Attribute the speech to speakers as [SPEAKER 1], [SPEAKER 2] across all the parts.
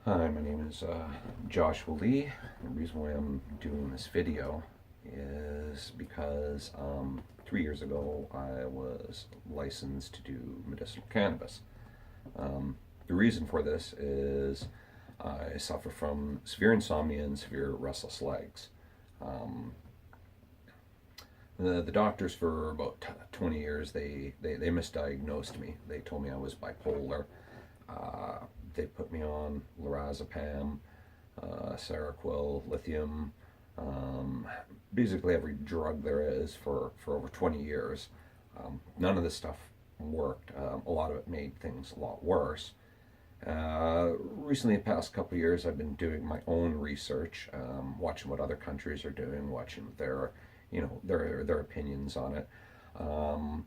[SPEAKER 1] Hi, my name is Joshua Lee. The reason why I'm doing this video is because 3 years ago I was licensed to do medicinal cannabis. The reason for this is I suffer from severe insomnia and severe restless legs. Um, the doctors for about 20 years they misdiagnosed me. They told me I was bipolar. Uh, they put me on lorazepam, Seroquel, lithium, um, basically every drug there is for over 20 years. None of this stuff worked. A lot of it made things a lot worse. Recently, the past couple of years, I've been doing my own research, watching what other countries are doing, watching their opinions on it. Um,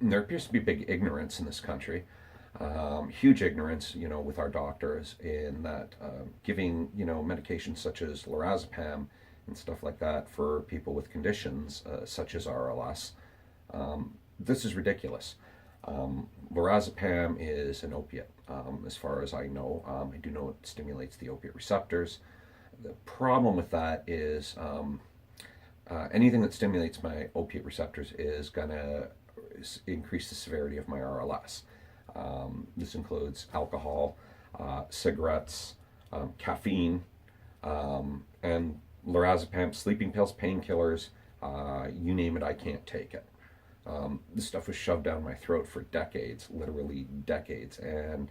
[SPEAKER 1] there appears to be big ignorance in this country, huge ignorance, with our doctors in that giving, medications such as lorazepam and stuff like that for people with conditions such as RLS. This is ridiculous. Lorazepam is an opiate, as far as I know. I do know it stimulates the opiate receptors. The problem with that is anything that stimulates my opiate receptors is going to increase the severity of my RLS. This includes alcohol, cigarettes, caffeine, and lorazepam, sleeping pills, painkillers, you name it, I can't take it. This stuff was shoved down my throat for decades, literally decades, and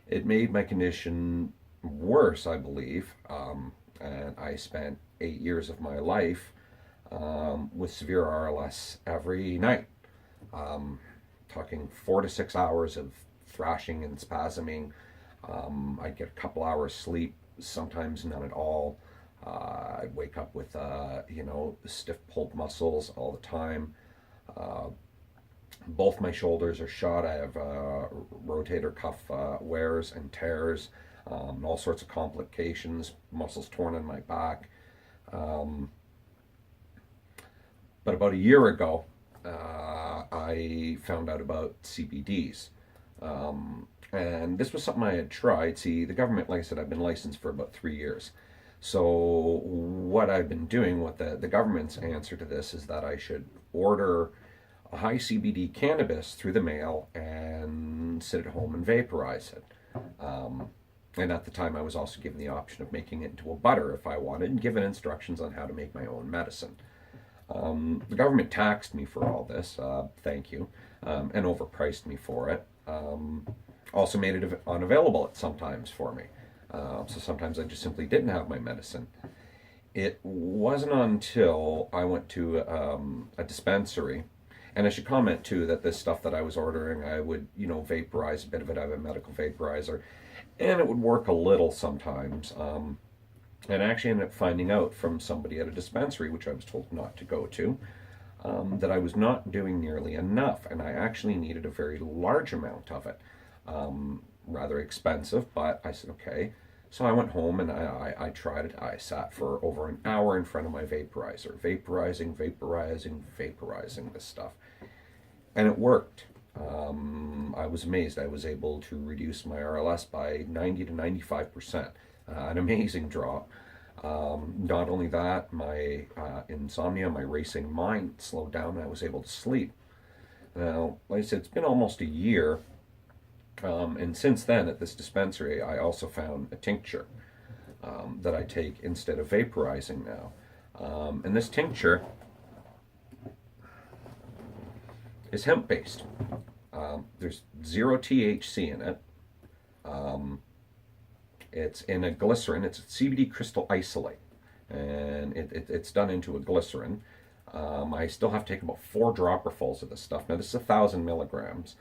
[SPEAKER 1] it made my condition worse, I believe. And I spent 8 years of my life with severe RLS every night. Talking 4 to 6 hours of thrashing and spasming. I'd get a couple hours sleep, sometimes none at all. I'd wake up with, stiff pulled muscles all the time. Uh, Both my shoulders are shot. I have rotator cuff wears and tears, all sorts of complications, muscles torn in my back. Um, but about a year ago, I found out about CBDs. And this was something I had tried. See, the government, like I said, I've been licensed for about 3 years. So, what I've been doing, what the government's answer to this is that I should order a high CBD cannabis through the mail and sit at home and vaporize it. Um, and at the time, I was also given the option of making it into a butter if I wanted, and given instructions on how to make my own medicine. The government taxed me for all this, thank you, and overpriced me for it. Also made it unavailable at sometimes for me. So sometimes I just simply didn't have my medicine. It wasn't until I went to a dispensary, and I should comment too that this stuff that I was ordering, I would, vaporize a bit of it. I have a medical vaporizer, and it would work a little sometimes. And I actually ended up finding out from somebody at a dispensary, which I was told not to go to, that I was not doing nearly enough, and I actually needed a very large amount of it. Rather expensive, but I said, okay. So I went home and I tried it. I sat for over an hour in front of my vaporizer, vaporizing this stuff. And it worked. I was amazed. I was able to reduce my RLS by 90 to 95%. An amazing drop. Not only that, my insomnia, my racing mind slowed down and I was able to sleep. Now, like I said, it's been almost a year. And since then, at this dispensary, I also found a tincture that I take instead of vaporizing now. And this tincture is hemp based. There's zero THC in it. It's in a glycerin. It's a CBD crystal isolate, and it's done into a glycerin. I still have to take about 4 dropperfuls of this stuff. Now this is 1,000 milligrams.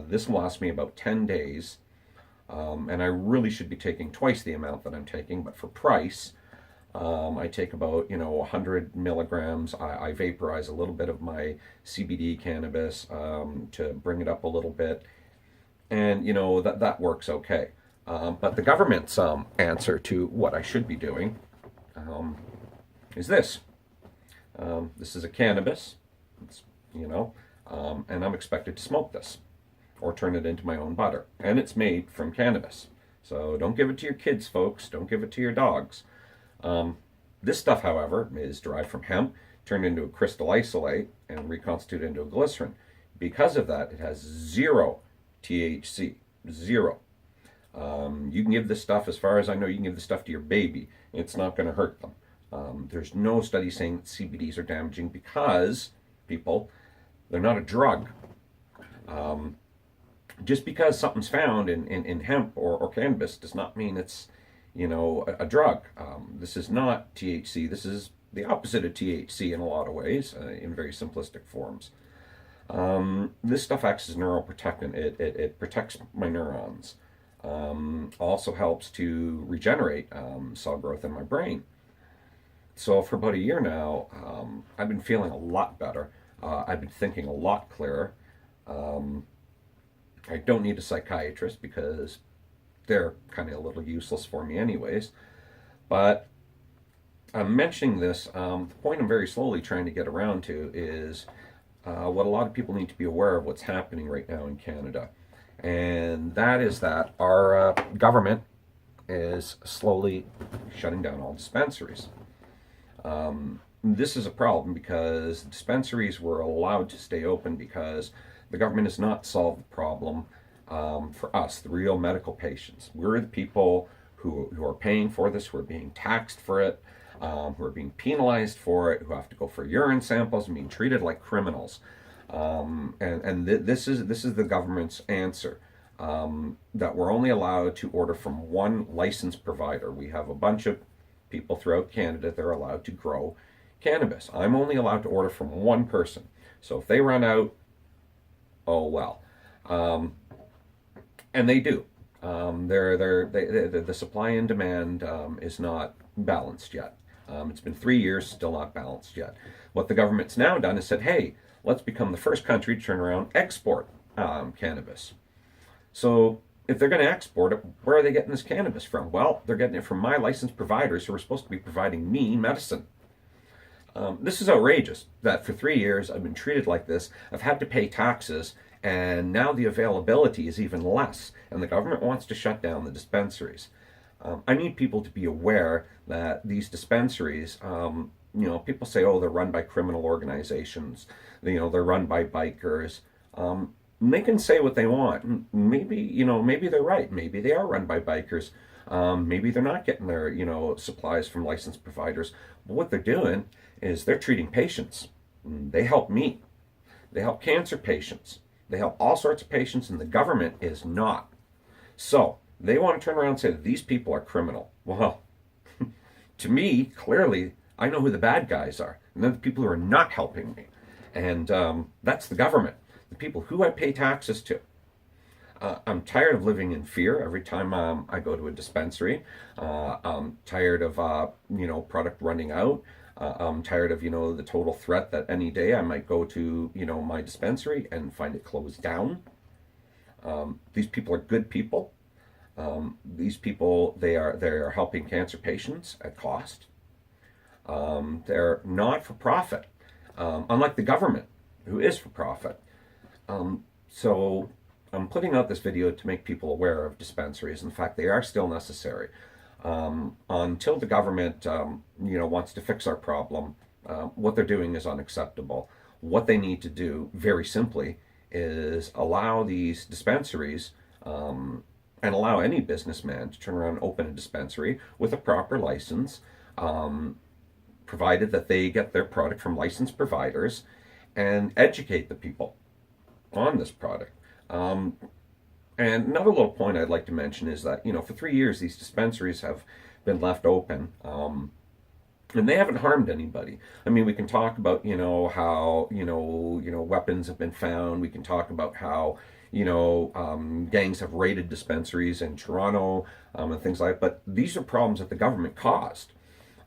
[SPEAKER 1] This will last me about 10 days, and I really should be taking twice the amount that I'm taking. But for price, I take about 100 milligrams. I vaporize a little bit of my CBD cannabis to bring it up a little bit, and that works okay. But the government's answer to what I should be doing is this. This is a cannabis, it's, and I'm expected to smoke this or turn it into my own butter. And it's made from cannabis. So don't give it to your kids, folks. Don't give it to your dogs. This stuff, however, is derived from hemp, turned into a crystal isolate, and reconstituted into a glycerin. Because of that, it has zero THC. Zero. You can give this stuff, as far as I know, you can give this stuff to your baby. It's not going to hurt them. There's no study saying that CBDs are damaging because, people, they're not a drug. Just because something's found in hemp or cannabis does not mean it's, a drug. This is not THC. This is the opposite of THC in a lot of ways, in very simplistic forms. This stuff acts as a neuroprotectant. It protects my neurons. Also helps to regenerate cell growth in my brain. So for about a year now, I've been feeling a lot better. I've been thinking a lot clearer. I don't need a psychiatrist because they're kind of a little useless for me anyways. But I'm mentioning this, the point I'm very slowly trying to get around to is what a lot of people need to be aware of what's happening right now in Canada. And that is that our government is slowly shutting down all dispensaries. This is a problem because dispensaries were allowed to stay open because the government has not solved the problem for us, the real medical patients. We're the people who are paying for this, who are being taxed for it, who are being penalized for it, who have to go for urine samples and being treated like criminals. This is the government's answer, that we're only allowed to order from one licensed provider. We have a bunch of people throughout Canada that are allowed to grow cannabis. I'm only allowed to order from one person. So if they run out, oh well. And they do. The supply and demand is not balanced yet. It's been 3 years, still not balanced yet. What the government's now done is said, hey, let's become the first country to turn around export cannabis. So if they're going to export it, where are they getting this cannabis from? Well, they're getting it from my licensed providers who are supposed to be providing me medicine. This is outrageous that for 3 years I've been treated like this. I've had to pay taxes, and now the availability is even less, and the government wants to shut down the dispensaries. I need people to be aware that these dispensaries, people say, oh, they're run by criminal organizations, they're run by bikers. They can say what they want. Maybe they're right. Maybe they are run by bikers. Maybe they're not getting their, supplies from licensed providers. But what they're doing is they're treating patients. They help me. They help cancer patients. They help all sorts of patients, and the government is not. So they want to turn around and say that these people are criminal. Well, to me, clearly, I know who the bad guys are. And they're the people who are not helping me. And that's the government, the people who I pay taxes to. I'm tired of living in fear every time I go to a dispensary. I'm tired of, product running out. I'm tired of, the total threat that any day I might go to, my dispensary and find it closed down. These people are good people. These people, they are helping cancer patients at cost. They're not for profit, unlike the government, who is for profit. So I'm putting out this video to make people aware of dispensaries. In fact, they are still necessary. Until the government, wants to fix our problem, what they're doing is unacceptable. What they need to do, very simply, is allow these dispensaries and allow any businessman to turn around and open a dispensary with a proper license, provided that they get their product from licensed providers, and educate the people on this product. And another little point I'd like to mention is that, for 3 years, these dispensaries have been left open, and they haven't harmed anybody. I mean, we can talk about, how, weapons have been found. We can talk about how, gangs have raided dispensaries in Toronto, and things like that. But these are problems that the government caused.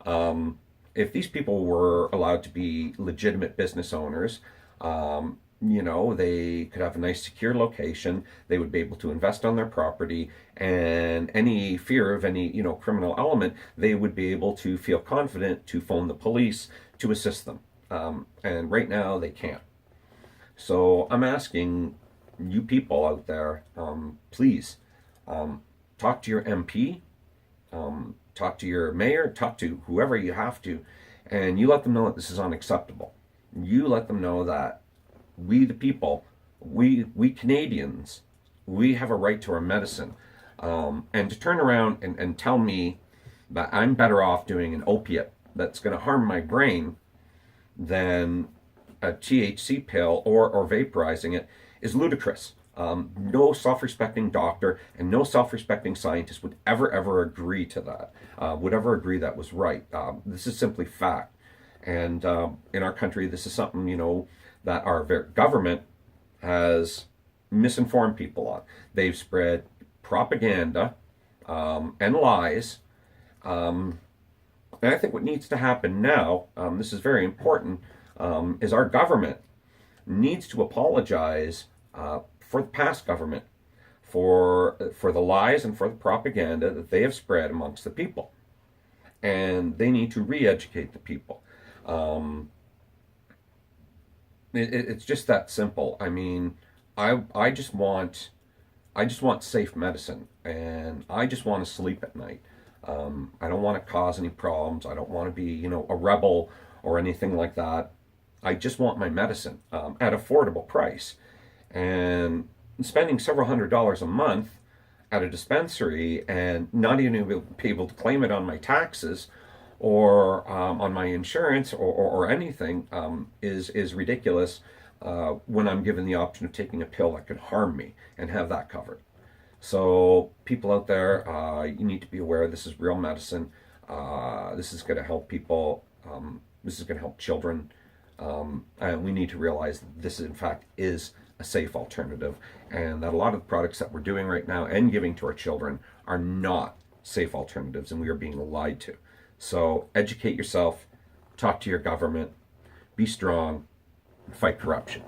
[SPEAKER 1] If these people were allowed to be legitimate business owners, they could have a nice secure location. They would be able to invest on their property, and any fear of any, criminal element, they would be able to feel confident to phone the police to assist them. And right now they can't. So I'm asking you people out there, please, talk to your MP, talk to your mayor, talk to whoever you have to, and you let them know that this is unacceptable. You let them know that we, the people, we Canadians, we have a right to our medicine. And to turn around and tell me that I'm better off doing an opiate that's going to harm my brain than a THC pill or vaporizing it is ludicrous. No self-respecting doctor and no self-respecting scientist would ever agree to that, would ever agree that was right. This is simply fact. And in our country, this is something, that our government has misinformed people on. They've spread propaganda and lies. And I think what needs to happen now, this is very important, is our government needs to apologize for the past government for the lies and for the propaganda that they have spread amongst the people. And they need to re-educate the people. It's just that simple. I mean, I just want safe medicine, and I just want to sleep at night. I don't want to cause any problems. I don't want to be, a rebel or anything like that. I just want my medicine at affordable price. And spending several $100s a month at a dispensary and not even be able to claim it on my taxes or on my insurance or anything is ridiculous when I'm given the option of taking a pill that could harm me and have that covered. So people out there, you need to be aware this is real medicine. This is going to help people. This is going to help children. And we need to realize that this, in fact, is a safe alternative, and that a lot of the products that we're doing right now and giving to our children are not safe alternatives, and we are being lied to. So educate yourself, talk to your government, be strong, fight corruption.